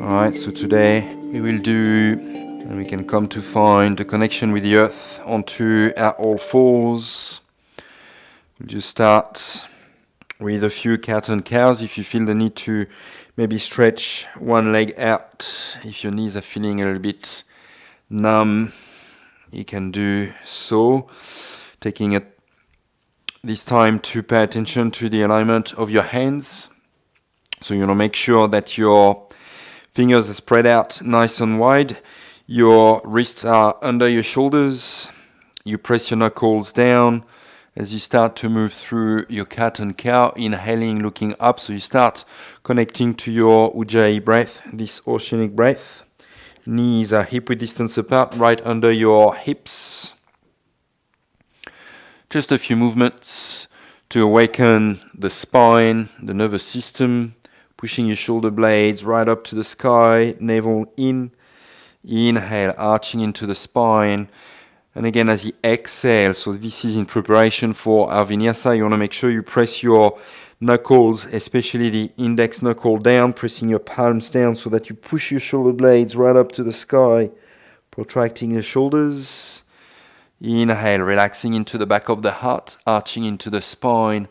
Alright, so today we will do, and we can come to find the connection with the earth onto our all fours. We'll just start with a few cat and cows. If you feel the need to maybe stretch one leg out, if your knees are feeling a little bit numb, you can do so. Taking this time to pay attention to the alignment of your hands. So you want to make sure that your fingers are spread out nice and wide. Your wrists are under your shoulders. You press your knuckles down as you start to move through your cat and cow, inhaling, looking up. So you start connecting to your Ujjayi breath, this oceanic breath. Knees are hip-width distance apart, right under your hips. Just a few movements to awaken the spine, the nervous system, pushing your shoulder blades right up to the sky, navel in. Inhale, arching into the spine. And again, as you exhale, so this is in preparation for our vinyasa, you want to make sure you press your knuckles, especially the index knuckle down, pressing your palms down so that you push your shoulder blades right up to the sky, protracting your shoulders. Inhale, relaxing into the back of the heart, arching into the spine.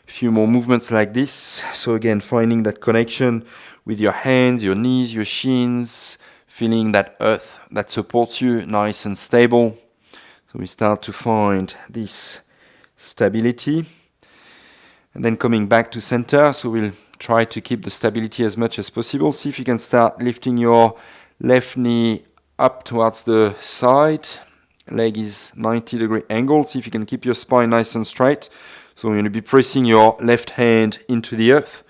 A few more movements like this. So again, finding that connection with your hands, your knees, your shins, feeling that earth that supports you, nice and stable. So we start to find this stability. And then coming back to center, so we'll try to keep the stability as much as possible. See if you can start lifting your left knee up towards the side. Leg is 90-degree angle. See if you can keep your spine nice and straight. So you're going to be pressing your left hand into the earth.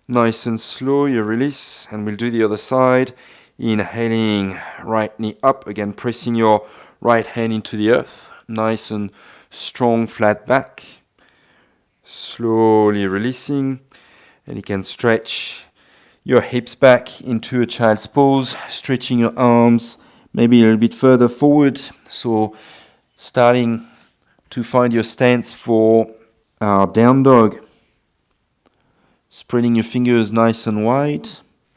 Nice and slow, you release. And we'll do the other side. Inhaling, right knee up. Again, pressing your right hand into the earth. Nice and strong, flat back. Slowly releasing. And you can stretch your hips back into a child's pose. Stretching your arms maybe a little bit further forward. So starting to find your stance for our down dog. Spreading your fingers nice and wide.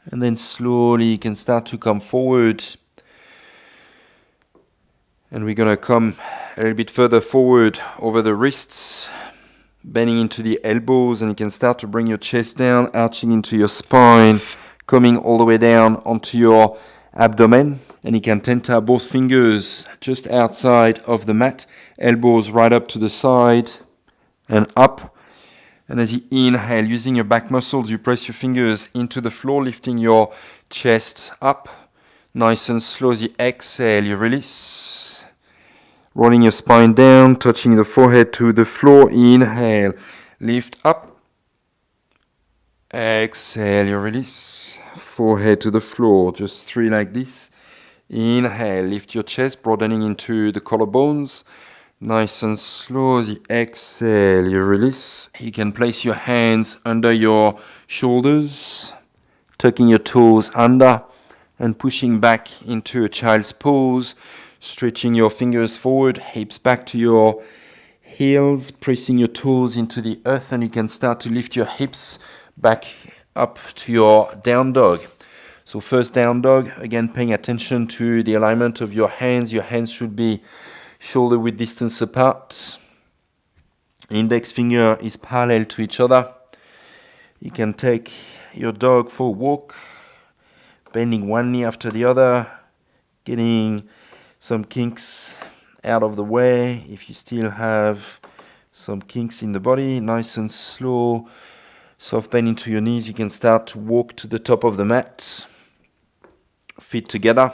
And then slowly you can start to come forward. And we're going to come a little bit further forward over the wrists. Bending into the elbows. And you can start to bring your chest down, arching into your spine. Coming all the way down onto your abdomen. And you can tenta both fingers just outside of the mat. Elbows right up to the side. And up. And as you inhale, using your back muscles, you press your fingers into the floor, lifting your chest up. Nice and slow. As you exhale, you release. Rolling your spine down, touching the forehead to the floor. Inhale, lift up. Exhale, you release. Forehead to the floor, just 3 like this. Inhale, lift your chest, broadening into the collarbones. Nice and slow. As you exhale, you release. You can place your hands under your shoulders, tucking your toes under and pushing back into a child's pose, stretching your fingers forward, hips back to your heels, pressing your toes into the earth, and you can start to lift your hips back up to your down dog. So first down dog, again paying attention to the alignment of your hands. Your hands should be shoulder width distance apart. Index finger is parallel to each other. You can take your dog for a walk, bending one knee after the other, getting some kinks out of the way. If you still have some kinks in the body, nice and slow, soft bend into your knees. You can start to walk to the top of the mat, feet together.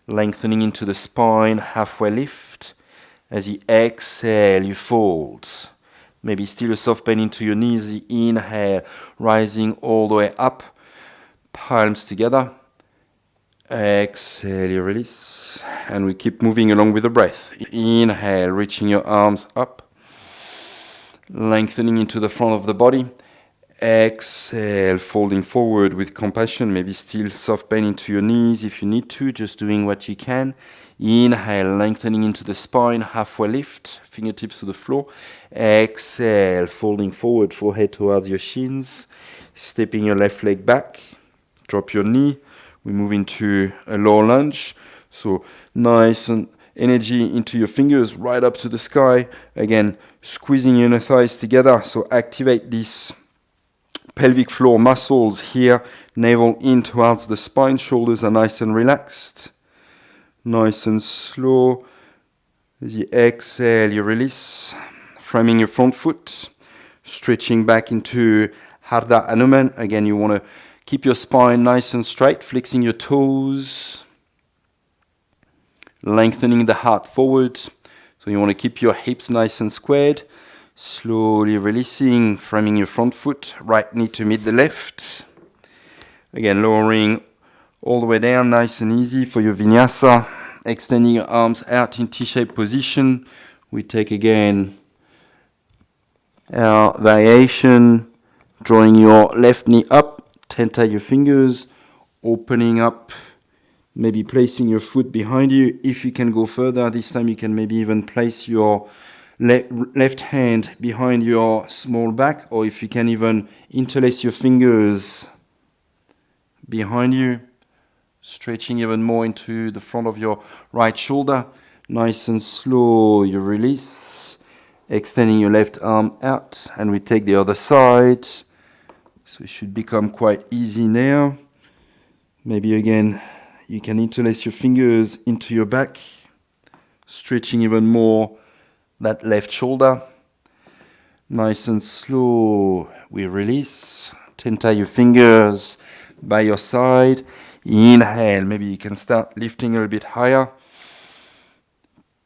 Lengthening into the spine, halfway lift. As you exhale, you fold. Maybe still a soft bend into your knees. You inhale, rising all the way up. Palms together. Exhale, you release. And we keep moving along with the breath. Inhale, reaching your arms up. Lengthening into the front of the body. Exhale, folding forward with compassion, maybe still soft bend into your knees if you need to, just doing what you can. Inhale, lengthening into the spine, halfway lift, fingertips to the floor. Exhale, folding forward, forehead towards your shins, stepping your left leg back. Drop your knee. We move into a low lunge. So nice and energy into your fingers right up to the sky. Again, squeezing your inner thighs together. So activate these pelvic floor muscles here. Navel in towards the spine. Shoulders are nice and relaxed. Nice and slow. As you exhale, you release. Framing your front foot. Stretching back into Hardha Hanuman. Again, you want to keep your spine nice and straight. Flexing your toes. Lengthening the heart forward. So you want to keep your hips nice and squared. Slowly releasing, framing your front foot. Right knee to meet the left. Again, lowering all the way down, nice and easy for your vinyasa. Extending your arms out in T-shaped position. We take again our variation. Drawing your left knee up. Tenta your fingers. Opening up. Maybe placing your foot behind you. If you can go further, this time you can maybe even place your left hand behind your small back, or if you can even interlace your fingers behind you, stretching even more into the front of your right shoulder. Nice and slow, you release, extending your left arm out, and we take the other side. So it should become quite easy now. Maybe again, you can interlace your fingers into your back, stretching even more that left shoulder. Nice and slow, we release. Tenta your fingers by your side. Inhale, maybe you can start lifting a little bit higher.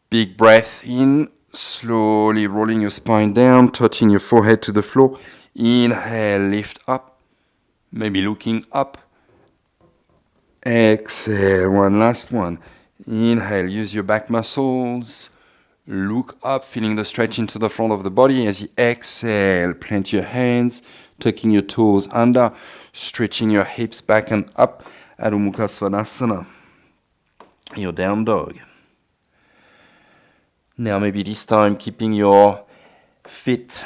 Big breath in, slowly rolling your spine down, touching your forehead to the floor. Inhale, lift up, maybe looking up. Exhale, one last one. Inhale, use your back muscles. Look up, feeling the stretch into the front of the body. As you exhale, plant your hands, tucking your toes under, stretching your hips back and up. Adho Mukha Svanasana, your down dog. Now maybe this time keeping your feet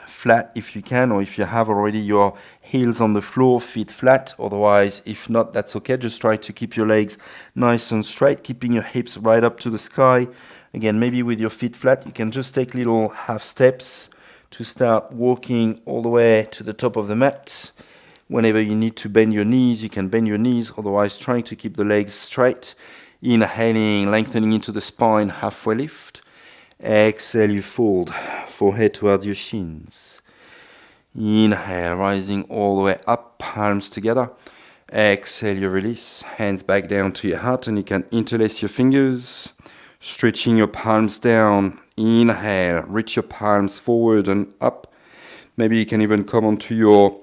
flat if you can, or if you have already your heels on the floor, feet flat. Otherwise, if not, that's okay. Just try to keep your legs nice and straight, keeping your hips right up to the sky. Again, maybe with your feet flat, you can just take little half steps to start walking all the way to the top of the mat. Whenever you need to bend your knees, you can bend your knees. Otherwise, trying to keep the legs straight. Inhaling, lengthening into the spine, halfway lift. Exhale, you fold, forehead towards your shins. Inhale, rising all the way up, palms together. Exhale, you release, hands back down to your heart, and you can interlace your fingers, stretching your palms down. Inhale, reach your palms forward and up. Maybe you can even come onto your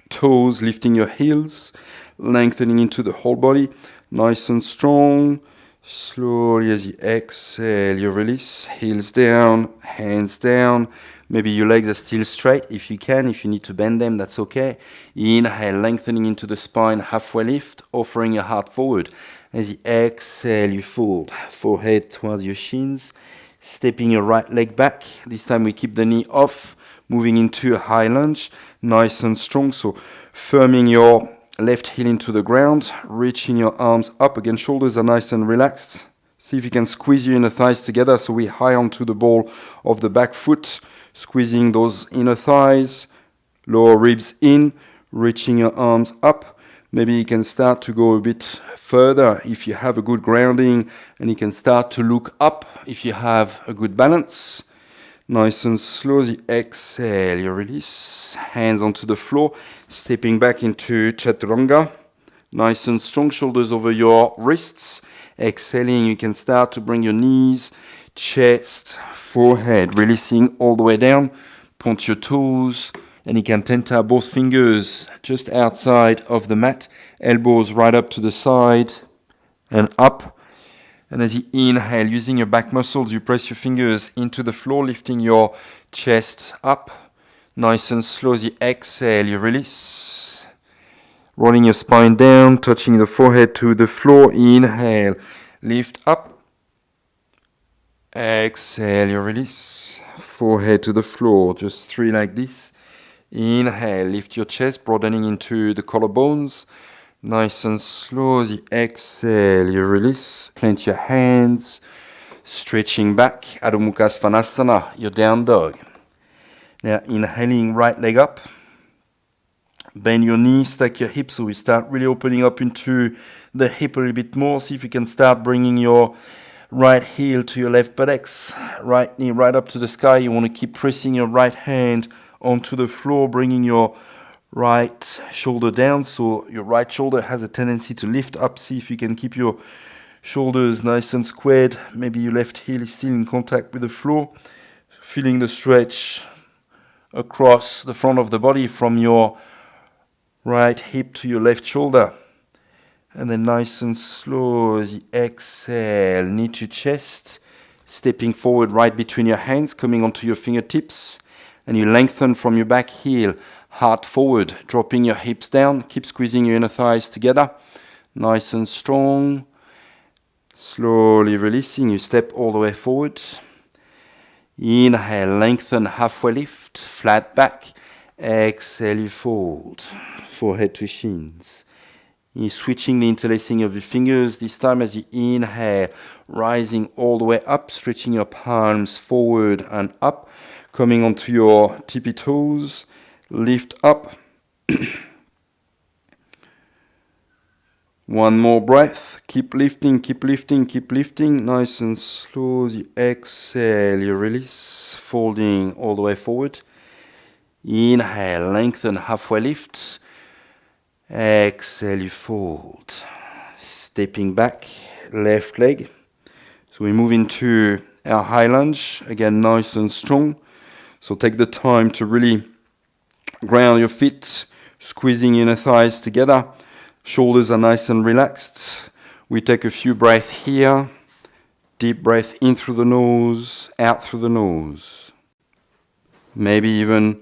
toes, lifting your heels, lengthening into the whole body, nice and strong. Slowly as you exhale, you release, heels down, hands down. Maybe your legs are still straight. If you can, if you need to bend them, that's okay. Inhale, lengthening into the spine, halfway lift, offering your heart forward. As you exhale, you fold, forehead towards your shins, stepping your right leg back. This time we keep the knee off, moving into a high lunge, nice and strong. So firming your left heel into the ground, reaching your arms up. Again, shoulders are nice and relaxed. See if you can squeeze your inner thighs together so we high onto the ball of the back foot, squeezing those inner thighs, lower ribs in, reaching your arms up. Maybe you can start to go a bit further if you have a good grounding, and you can start to look up if you have a good balance. Nice and slow, as you exhale, you release, hands onto the floor, stepping back into Chaturanga. Nice and strong, shoulders over your wrists. Exhaling, you can start to bring your knees, chest, forehead, releasing all the way down. Point your toes, and you can tenta both fingers just outside of the mat, elbows right up to the side and up. And as you inhale, using your back muscles, you press your fingers into the floor, lifting your chest up. Nice and slow. As you exhale, you release. Rolling your spine down, touching the forehead to the floor. Inhale, lift up. Exhale, you release. Forehead to the floor, just 3 like this. Inhale, lift your chest, broadening into the collarbones. Nice and slow. The exhale, you release. Clench your hands, stretching back. Adho Mukha Svanasana, your down dog. Now inhaling, right leg up. Bend your knees, stack your hips, so we start really opening up into the hip a little bit more. See if you can start bringing your right heel to your left buttocks. Right knee right up to the sky. You want to keep pressing your right hand onto the floor, bringing your right shoulder down, so your right shoulder has a tendency to lift up. See if you can keep your shoulders nice and squared. Maybe your left heel is still in contact with the floor. Feeling the stretch across the front of the body from your right hip to your left shoulder. And then nice and slow, the exhale, knee to chest, stepping forward right between your hands, coming onto your fingertips, and you lengthen from your back heel, heart forward, dropping your hips down, keep squeezing your inner thighs together, nice and strong, slowly releasing, you step all the way forward. Inhale, lengthen, halfway lift, flat back, exhale, you fold, forehead to shins. You're switching the interlacing of your fingers, this time as you inhale, rising all the way up, stretching your palms forward and up, coming onto your tippy toes, lift up. One more breath, keep lifting, keep lifting, keep lifting, nice and slow, the exhale, you release, folding all the way forward. Inhale, lengthen, halfway lift. Exhale, you fold. Stepping back, left leg. So we move into our high lunge. Again, nice and strong. So take the time to really ground your feet, squeezing inner thighs together. Shoulders are nice and relaxed. We take a few breaths here. Deep breath in through the nose, out through the nose. Maybe even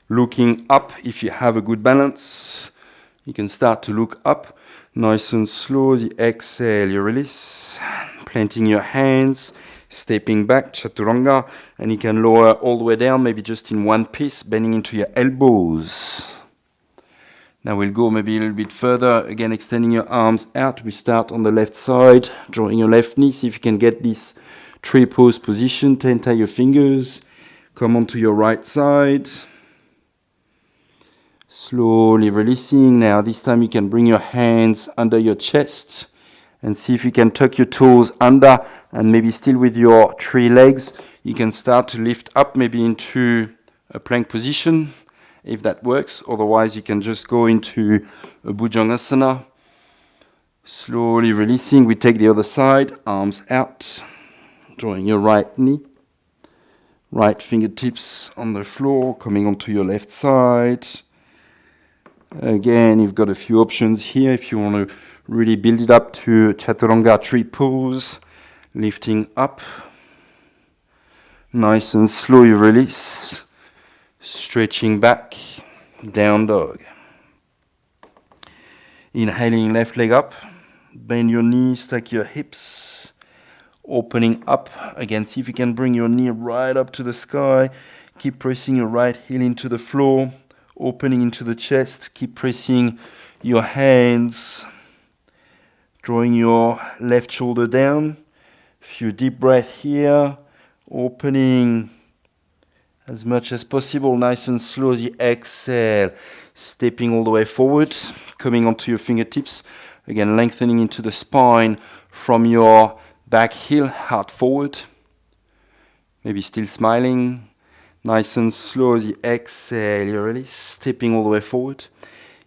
looking up if you have a good balance. You can start to look up, nice and slow. The exhale, you release. Planting your hands, stepping back, chaturanga, and you can lower all the way down, maybe just in one piece, bending into your elbows. Now we'll go maybe a little bit further, again extending your arms out. We start on the left side, drawing your left knee. See if you can get this tree pose position. Tie your fingers, come onto your right side. Slowly releasing. Now this time you can bring your hands under your chest and see if you can tuck your toes under, and maybe still with your three legs, you can start to lift up maybe into a plank position if that works. Otherwise you can just go into a bhujangasana. Slowly releasing. We take the other side, arms out, drawing your right knee. Right fingertips on the floor, coming onto your left side. Again, you've got a few options here if you want to really build it up to chaturanga tree pose. Lifting up. Nice and slow, you release. Stretching back, down dog. Inhaling, left leg up. Bend your knees, stack your hips. Opening up. Again, see if you can bring your knee right up to the sky. Keep pressing your right heel into the floor. Opening into the chest, keep pressing your hands, drawing your left shoulder down. A few deep breaths here, opening as much as possible, nice and slow, the exhale, stepping all the way forward, coming onto your fingertips, again lengthening into the spine from your back heel, heart forward, maybe still smiling. Nice and slow, the exhale, you release, stepping all the way forward.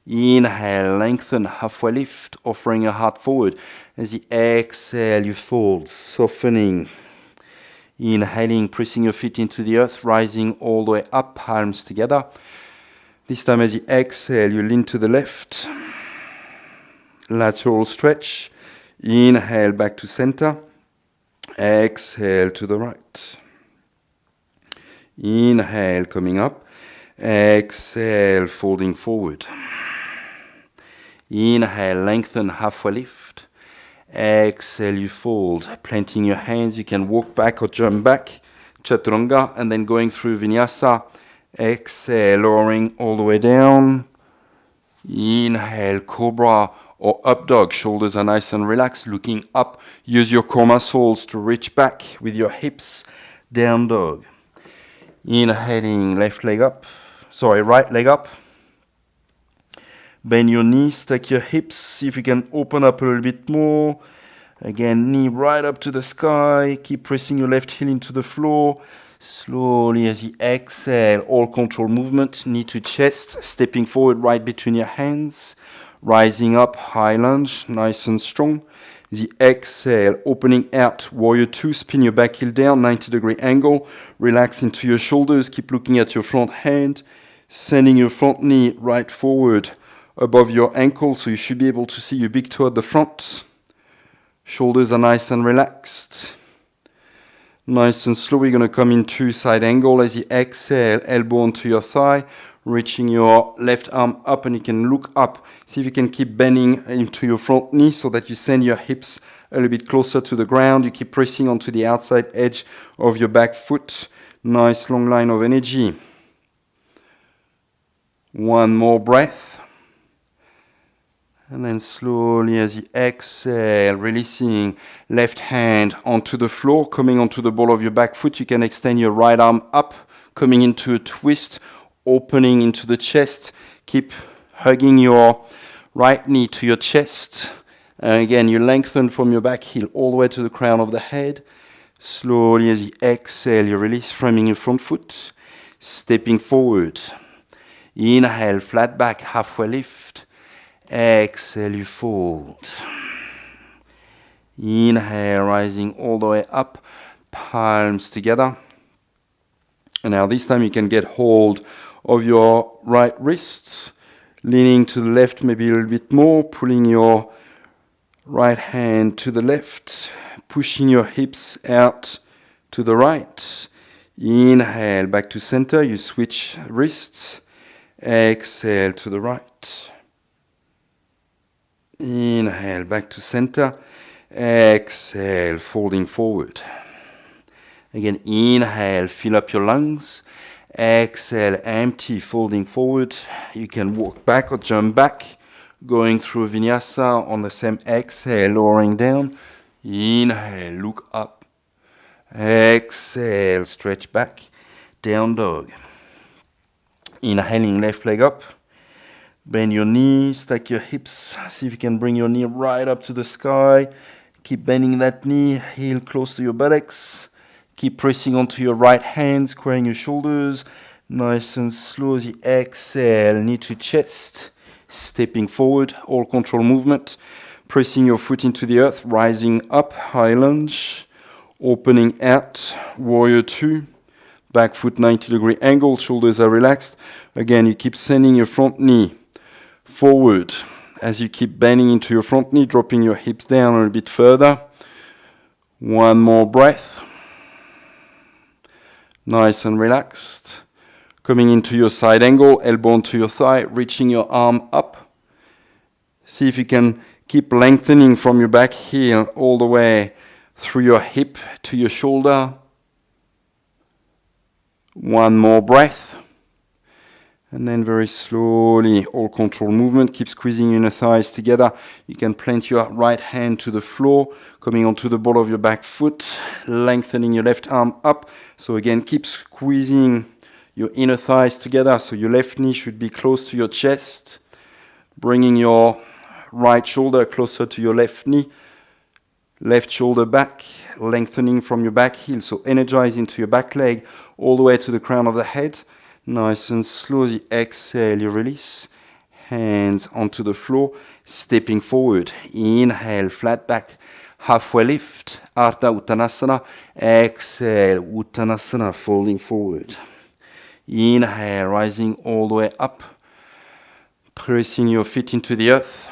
Inhale, lengthen, halfway lift, offering your heart forward. As the exhale, you fold, softening. Inhaling, pressing your feet into the earth, rising all the way up, palms together. This time as you exhale, you lean to the left. Lateral stretch. Inhale, back to center. Exhale to the right. Inhale, coming up. Exhale, folding forward. Inhale, lengthen, halfway lift. Exhale, you fold. Planting your hands, you can walk back or jump back. Chaturanga, and then going through vinyasa. Exhale, lowering all the way down. Inhale, cobra or up dog. Shoulders are nice and relaxed, looking up. Use your core muscles to reach back with your hips. Down dog. Inhaling, right leg up. Bend your knees, stack your hips. See if you can open up a little bit more. Again, knee right up to the sky. Keep pressing your left heel into the floor. Slowly as you exhale, all control movement, knee to chest, stepping forward right between your hands. Rising up, high lunge, nice and strong. The exhale, opening out, warrior two, spin your back heel down, 90-degree angle. Relax into your shoulders, keep looking at your front hand. Sending your front knee right forward above your ankle, so you should be able to see your big toe at the front. Shoulders are nice and relaxed. Nice and slow, we're going to come into side angle as you exhale, elbow onto your thigh, reaching your left arm up, and you can look up. See if you can keep bending into your front knee so that you send your hips a little bit closer to the ground. You keep pressing onto the outside edge of your back foot. Nice long line of energy. One more breath. And then slowly as you exhale, releasing left hand onto the floor, coming onto the ball of your back foot. You can extend your right arm up, coming into a twist, opening into the chest. Keep hugging your right knee to your chest. And again, you lengthen from your back heel all the way to the crown of the head. Slowly as you exhale, you release, framing your front foot, stepping forward. Inhale, flat back, halfway lift. Exhale, you fold. Inhale, rising all the way up, palms together. And now this time you can get hold of your right wrists, leaning to the left maybe a little bit more, pulling your right hand to the left, pushing your hips out to the right. Inhale, back to center, you switch wrists. Exhale to the right. Inhale, back to center. Exhale, folding forward. Again, inhale, fill up your lungs. Exhale, empty, folding forward. You can walk back or jump back, going through vinyasa on the same exhale, lowering down. Inhale, look up. Exhale, stretch back, down dog. Inhaling, left leg up. Bend your knees, stack your hips. See if you can bring your knee right up to the sky. Keep bending that knee, heel close to your buttocks. Keep pressing onto your right hand, squaring your shoulders. Nice and slow as you exhale, knee to chest. Stepping forward, all control movement. Pressing your foot into the earth, rising up, high lunge. Opening out, warrior two. Back foot 90-degree angle, shoulders are relaxed. Again, you keep sending your front knee forward as you keep bending into your front knee, dropping your hips down a little bit further. One more breath. Nice and relaxed. Coming into your side angle, elbow onto your thigh, reaching your arm up. See if you can keep lengthening from your back heel all the way through your hip to your shoulder. One more breath. And then very slowly, all control movement. Keep squeezing your inner thighs together. You can plant your right hand to the floor, coming onto the ball of your back foot, lengthening your left arm up. So again, keep squeezing your inner thighs together. So your left knee should be close to your chest. Bringing your right shoulder closer to your left knee. Left shoulder back, lengthening from your back heel. So energize into your back leg all the way to the crown of the head. Nice and slow as you exhale, you release. Hands onto the floor, stepping forward. Inhale, flat back, halfway lift. Ardha Uttanasana. Exhale, Uttanasana, folding forward. Inhale, rising all the way up. Pressing your feet into the earth.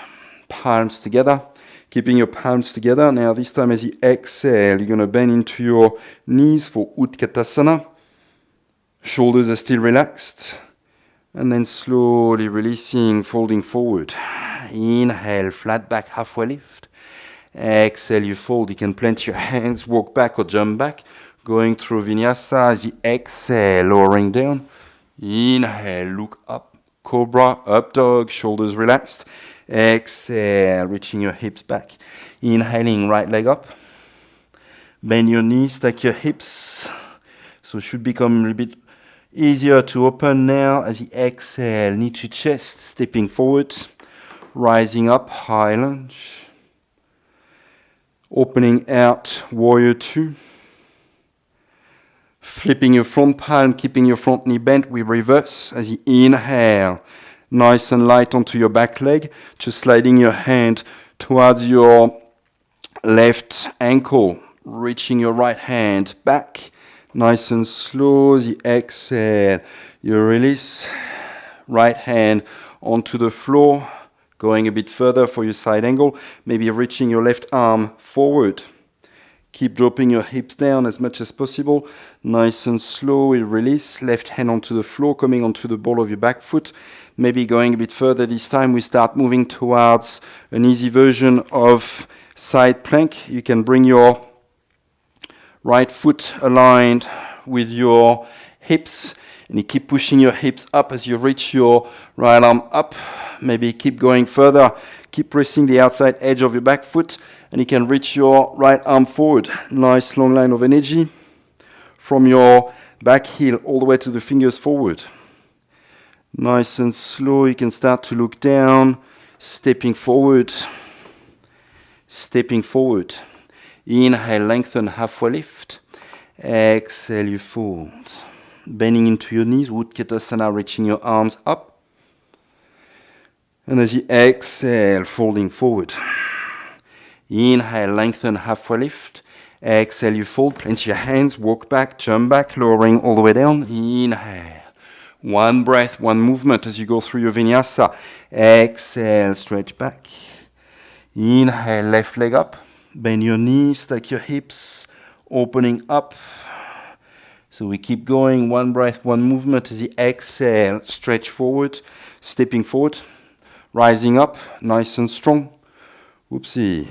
Palms together. Keeping your palms together. Now this time as you exhale, you're going to bend into your knees for Utkatasana. Shoulders are still relaxed. And then slowly releasing, folding forward. Inhale, flat back, halfway lift. Exhale, you fold. You can plant your hands, walk back or jump back. Going through vinyasa as you exhale, lowering down. Inhale, look up. Cobra, up dog, shoulders relaxed. Exhale, reaching your hips back. Inhaling, right leg up. Bend your knees, stack your hips. So it should become a little bit easier to open now as you exhale. Knee to chest, stepping forward. Rising up, high lunge. Opening out, warrior two. Flipping your front palm, keeping your front knee bent. We reverse as you inhale. Nice and light onto your back leg. Just sliding your hand towards your left ankle. Reaching your right hand back. Nice and slow as you exhale. You release. Right hand onto the floor. Going a bit further for your side angle. Maybe reaching your left arm forward. Keep dropping your hips down as much as possible. Nice and slow, we release. Left hand onto the floor, coming onto the ball of your back foot. Maybe going a bit further this time, we start moving towards an easy version of side plank. You can bring your right foot aligned with your hips. And you keep pushing your hips up as you reach your right arm up. Maybe keep going further. Keep pressing the outside edge of your back foot. And you can reach your right arm forward. Nice long line of energy. From your back heel all the way to the fingers forward. Nice and slow. You can start to look down. Stepping forward. Stepping forward. Inhale, lengthen, halfway lift. Exhale, you fold. Bending into your knees, Utkatasana, reaching your arms up. And as you exhale, folding forward. Inhale, lengthen, halfway lift. Exhale, you fold, clench your hands, walk back, jump back, lowering all the way down. Inhale. One breath, one movement as you go through your vinyasa. Exhale, stretch back. Inhale, left leg up. Bend your knees, stack your hips, opening up. So we keep going, one breath, one movement as you exhale, stretch forward, stepping forward, rising up, nice and strong. Whoopsie.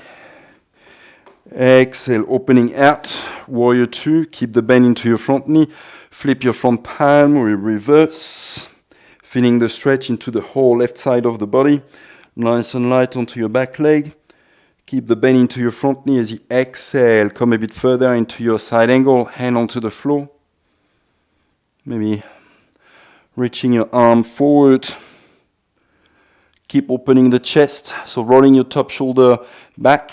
Exhale, opening out, warrior two, keep the bend into your front knee, flip your front palm, we reverse, feeling the stretch into the whole left side of the body, nice and light onto your back leg. Keep the bend into your front knee as you exhale, come a bit further into your side angle, hand onto the floor. Maybe reaching your arm forward. Keep opening the chest, so rolling your top shoulder back.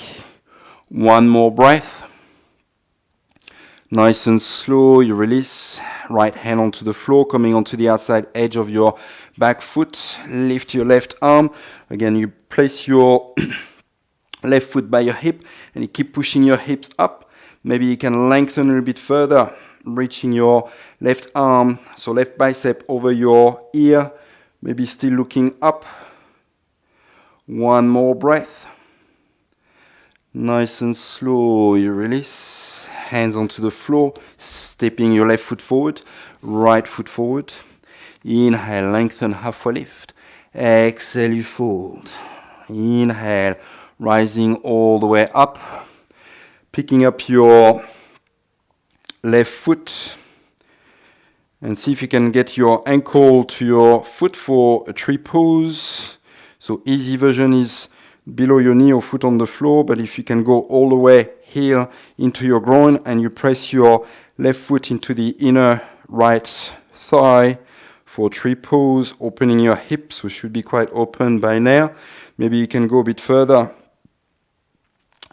One more breath. Nice and slow, you release. Right hand onto the floor, coming onto the outside edge of your back foot. Lift your left arm. Again, you place your left foot by your hip, and you keep pushing your hips up. Maybe you can lengthen a little bit further. Reaching your left arm, so left bicep over your ear, maybe still looking up. One more breath. Nice and slow, you release. Hands onto the floor, stepping your left foot forward, right foot forward. Inhale, lengthen, halfway lift. Exhale, you fold. Inhale, rising all the way up. Picking up your left foot and see if you can get your ankle to your foot for a tree pose. So easy version is below your knee or foot on the floor, but if you can go all the way heel into your groin and you press your left foot into the inner right thigh for tree pose, opening your hips, which should be quite open by now. Maybe you can go a bit further,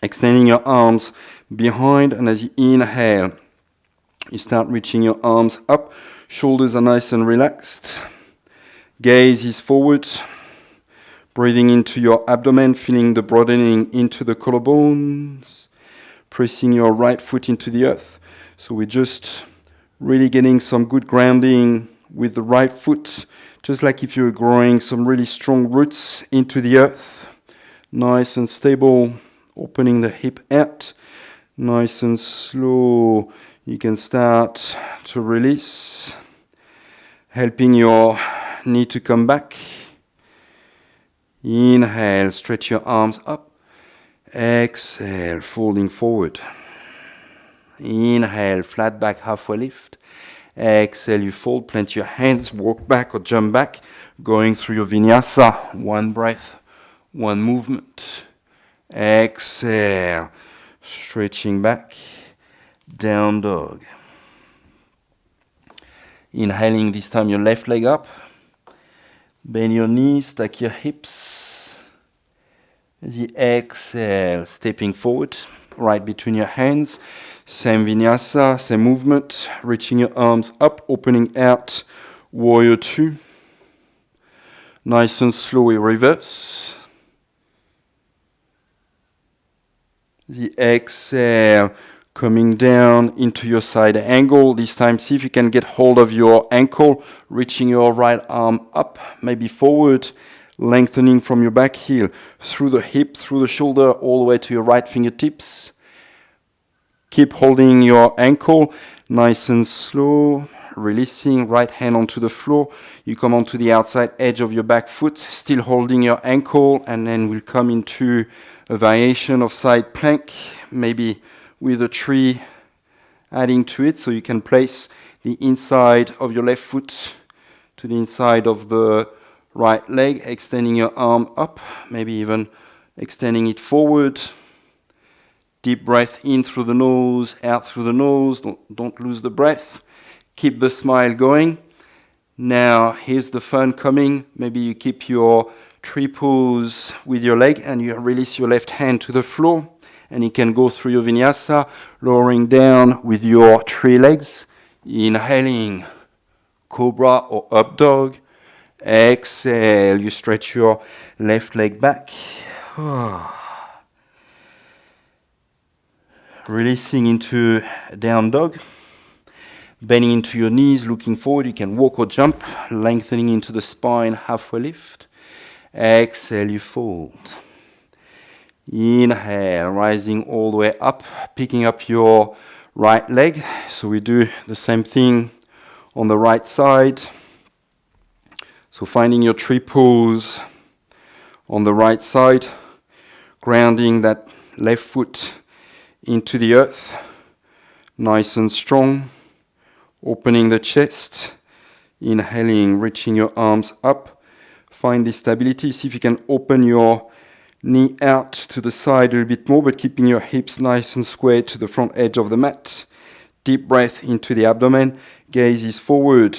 extending your arms behind, and as you inhale, you start reaching your arms up. Shoulders are nice and relaxed. Gaze is forward. Breathing into your abdomen, feeling the broadening into the collarbones. Pressing your right foot into the earth. So we're just really getting some good grounding with the right foot. Just like if you're growing some really strong roots into the earth. Nice and stable. Opening the hip out. Nice and slow. You can start to release, helping your knee to come back. Inhale, stretch your arms up. Exhale, folding forward. Inhale, flat back, halfway lift. Exhale, you fold, plant your hands, walk back or jump back, going through your vinyasa. One breath, one movement. Exhale, stretching back, down dog. Inhaling this time your left leg up. Bend your knees, stack your hips. The exhale, stepping forward, right between your hands. Same vinyasa, same movement. Reaching your arms up, opening out. Warrior 2. Nice and slow, we reverse. The exhale, coming down into your side angle. This time, see if you can get hold of your ankle, reaching your right arm up, maybe forward, lengthening from your back heel, through the hip, through the shoulder, all the way to your right fingertips. Keep holding your ankle, nice and slow, releasing, right hand onto the floor. You come onto the outside edge of your back foot, still holding your ankle, and then we'll come into a variation of side plank, maybe with a tree adding to it, so you can place the inside of your left foot to the inside of the right leg, extending your arm up, maybe even extending it forward. Deep breath in through the nose, out through the nose. Don't lose the breath. Keep the smile going. Now, here's the fun coming. Maybe you keep your tree pose with your leg and you release your left hand to the floor. And you can go through your vinyasa, lowering down with your tree legs. Inhaling, cobra or up dog. Exhale, you stretch your left leg back. Releasing into down dog. Bending into your knees, looking forward. You can walk or jump, lengthening into the spine, halfway lift. Exhale, you fold. Inhale, rising all the way up, picking up your right leg. So we do the same thing on the right side. So finding your tree pose on the right side, grounding that left foot into the earth, nice and strong, opening the chest, inhaling, reaching your arms up, find the stability, see if you can open your knee out to the side a little bit more, but keeping your hips nice and square to the front edge of the mat. Deep breath into the abdomen, gaze is forward.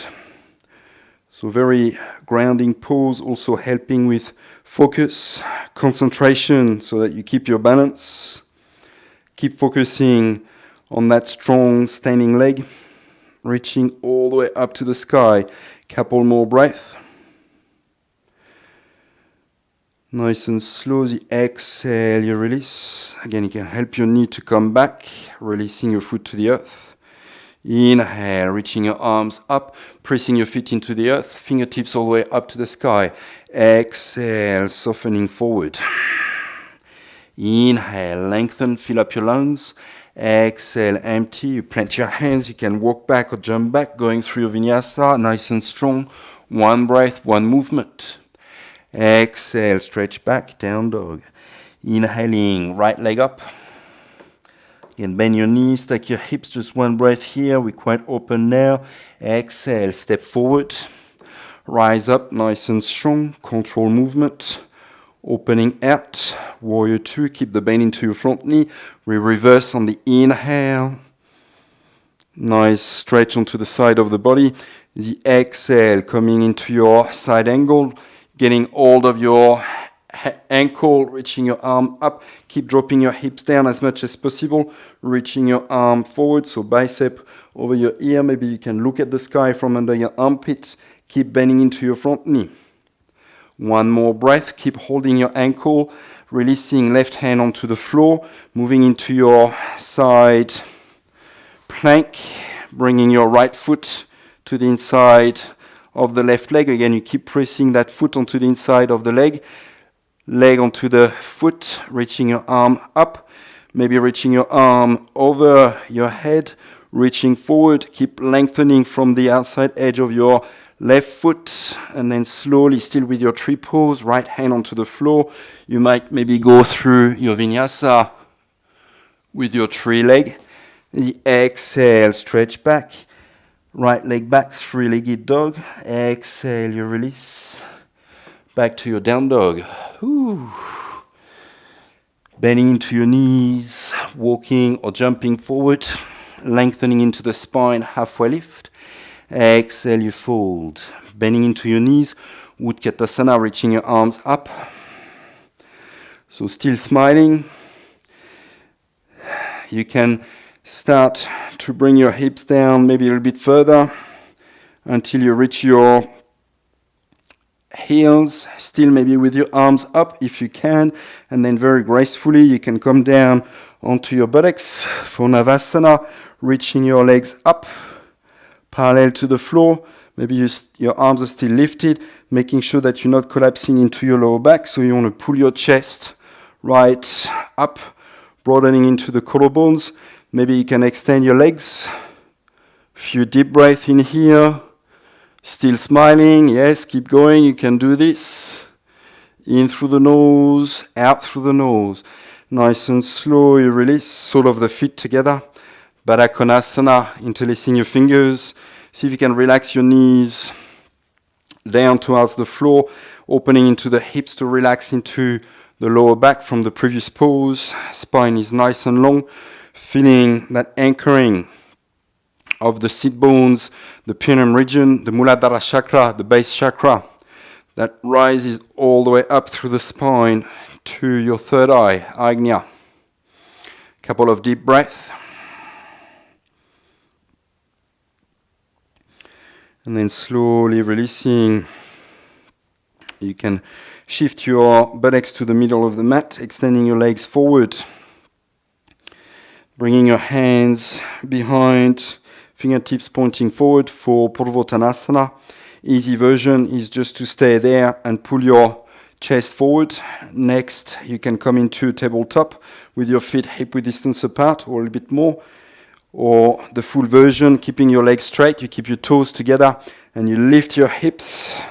So very grounding pose, also helping with focus, concentration, so that you keep your balance. Keep focusing on that strong standing leg, reaching all the way up to the sky. Couple more breath. Nice and slow, the exhale, you release. Again, you can help your knee to come back, releasing your foot to the earth. Inhale, reaching your arms up, pressing your feet into the earth, fingertips all the way up to the sky. Exhale, softening forward. Inhale, lengthen, fill up your lungs. Exhale, empty. You plant your hands, you can walk back or jump back, going through your vinyasa, nice and strong. One breath, one movement. Exhale, stretch back, down dog. Inhaling, right leg up. Again, bend your knees, stack your hips, just one breath here. We're quite open now. Exhale, step forward. Rise up, nice and strong. Control movement. Opening out. Warrior 2, keep the bend into your front knee. We reverse on the inhale. Nice stretch onto the side of the body. The exhale, coming into your side angle. Getting hold of your ankle, reaching your arm up. Keep dropping your hips down as much as possible. Reaching your arm forward, so bicep over your ear. Maybe you can look at the sky from under your armpits. Keep bending into your front knee. One more breath. Keep holding your ankle. Releasing left hand onto the floor. Moving into your side plank. Bringing your right foot to the inside of the left leg. Again, you keep pressing that foot onto the inside of the leg. Leg onto the foot, reaching your arm up. Maybe reaching your arm over your head, reaching forward. Keep lengthening from the outside edge of your left foot. And then slowly, still with your tree pose, right hand onto the floor. You might maybe go through your vinyasa with your tree leg. The exhale, stretch back. Right leg back, three-legged dog. Exhale, you release. Back to your down dog. Ooh. Bending into your knees, walking or jumping forward, lengthening into the spine, halfway lift. Exhale, you fold. Bending into your knees, Utkatasana, reaching your arms up. So still smiling. You can start to bring your hips down maybe a little bit further until you reach your heels, still maybe with your arms up if you can, and then very gracefully you can come down onto your buttocks for Navasana, reaching your legs up, parallel to the floor. Maybe your arms are still lifted, making sure that you're not collapsing into your lower back, so you want to pull your chest right up, broadening into the collarbones. Maybe you can extend your legs. Few deep breaths in here. Still smiling. Yes, keep going. You can do this. In through the nose, out through the nose. Nice and slow. You release. Sole of the feet together. Baddha Konasana. Interlacing your fingers. See if you can relax your knees down towards the floor. Opening into the hips to relax into the lower back from the previous pose. Spine is nice and long. Feeling that anchoring of the sit bones, the perineum region, the Muladhara chakra, the base chakra, that rises all the way up through the spine to your third eye, Ajna. Couple of deep breaths. And then slowly releasing. You can shift your buttocks to the middle of the mat, extending your legs forward. Bringing your hands behind, fingertips pointing forward for Purvottanasana. Easy version is just to stay there and pull your chest forward. Next, you can come into tabletop with your feet hip-width distance apart or a little bit more. Or the full version, keeping your legs straight, you keep your toes together and you lift your hips,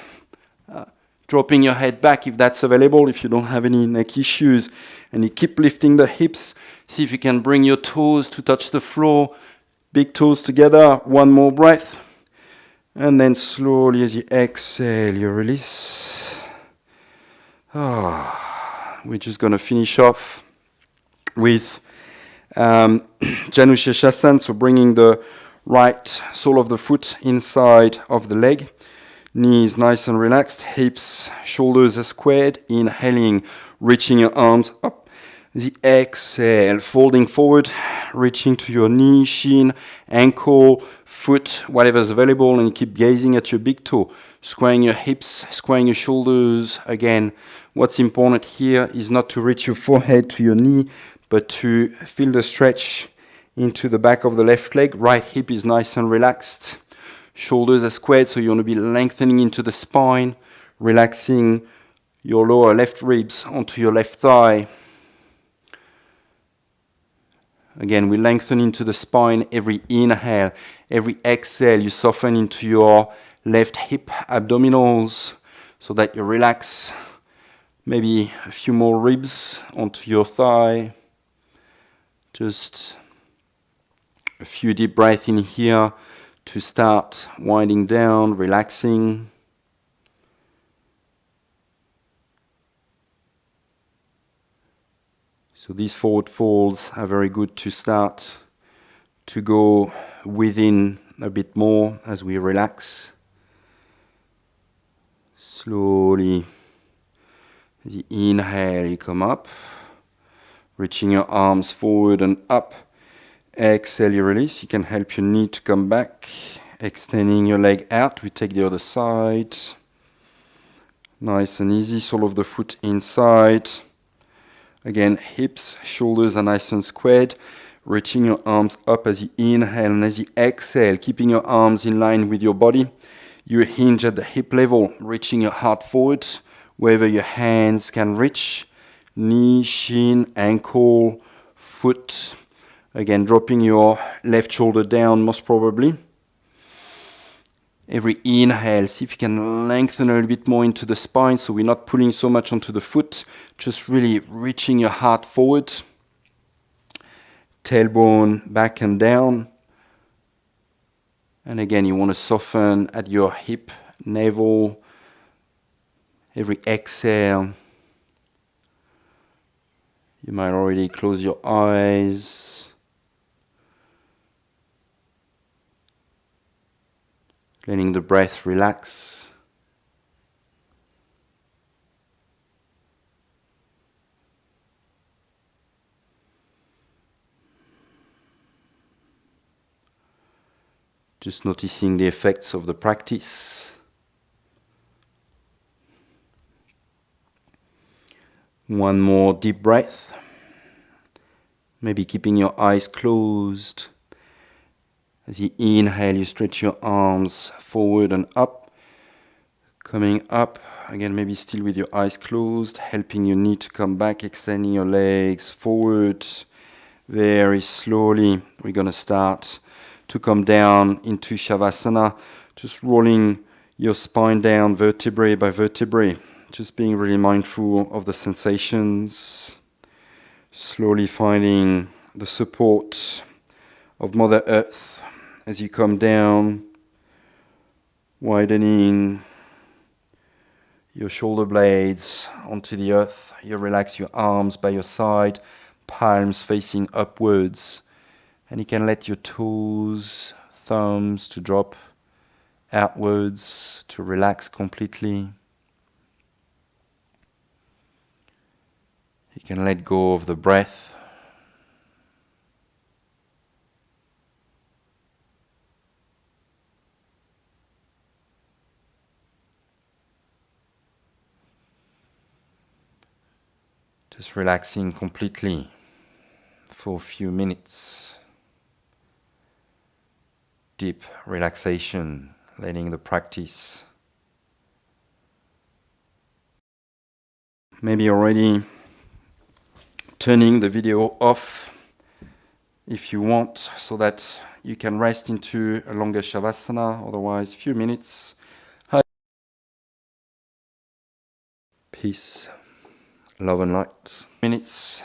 dropping your head back if that's available, if you don't have any neck issues. And you keep lifting the hips. See if you can bring your toes to touch the floor. Big toes together. One more breath. And then slowly as you exhale, you release. We're just going to finish off with Janu Shirshasana, so bringing the right sole of the foot inside of the leg. Knees nice and relaxed. Hips, shoulders are squared. Inhaling, reaching your arms up. The exhale, folding forward, reaching to your knee, shin, ankle, foot, whatever's available, and keep gazing at your big toe. Squaring your hips, squaring your shoulders. Again, what's important here is not to reach your forehead to your knee, but to feel the stretch into the back of the left leg. Right hip is nice and relaxed. Shoulders are squared, so you want to be lengthening into the spine, relaxing your lower left ribs onto your left thigh. Again, we lengthen into the spine every inhale. Every exhale, you soften into your left hip abdominals so that you relax. Maybe a few more ribs onto your thigh. Just a few deep breaths in here to start winding down, relaxing. So these forward folds are very good to start to go within a bit more as we relax. Slowly, as you inhale, you come up, reaching your arms forward and up. Exhale, you release. You can help your knee to come back, extending your leg out. We take the other side. Nice and easy, sole of the foot inside. Again, hips, shoulders are nice and squared. Reaching your arms up as you inhale and as you exhale, keeping your arms in line with your body. You hinge at the hip level, reaching your heart forward, wherever your hands can reach. Knee, shin, ankle, foot. Again, dropping your left shoulder down most probably. Every inhale, see if you can lengthen a little bit more into the spine so we're not pulling so much onto the foot. Just really reaching your heart forward. Tailbone back and down. And again, you want to soften at your hip, navel. Every exhale, you might already close your eyes. Letting the breath relax. Just noticing the effects of the practice. One more deep breath. Maybe keeping your eyes closed. As you inhale, you stretch your arms forward and up. Coming up, again, maybe still with your eyes closed, helping your knee to come back, extending your legs forward. Very slowly, we're going to start to come down into Shavasana, just rolling your spine down vertebrae by vertebrae, just being really mindful of the sensations, slowly finding the support of Mother Earth as you come down, widening your shoulder blades onto the earth. You relax your arms by your side, palms facing upwards, and you can let your toes, thumbs to drop outwards to relax completely. You can let go of the breath. Just relaxing completely for a few minutes. Deep relaxation, letting the practice. Maybe already turning the video off if you want, so that you can rest into a longer Shavasana, otherwise few minutes. Peace, love and light. Minutes.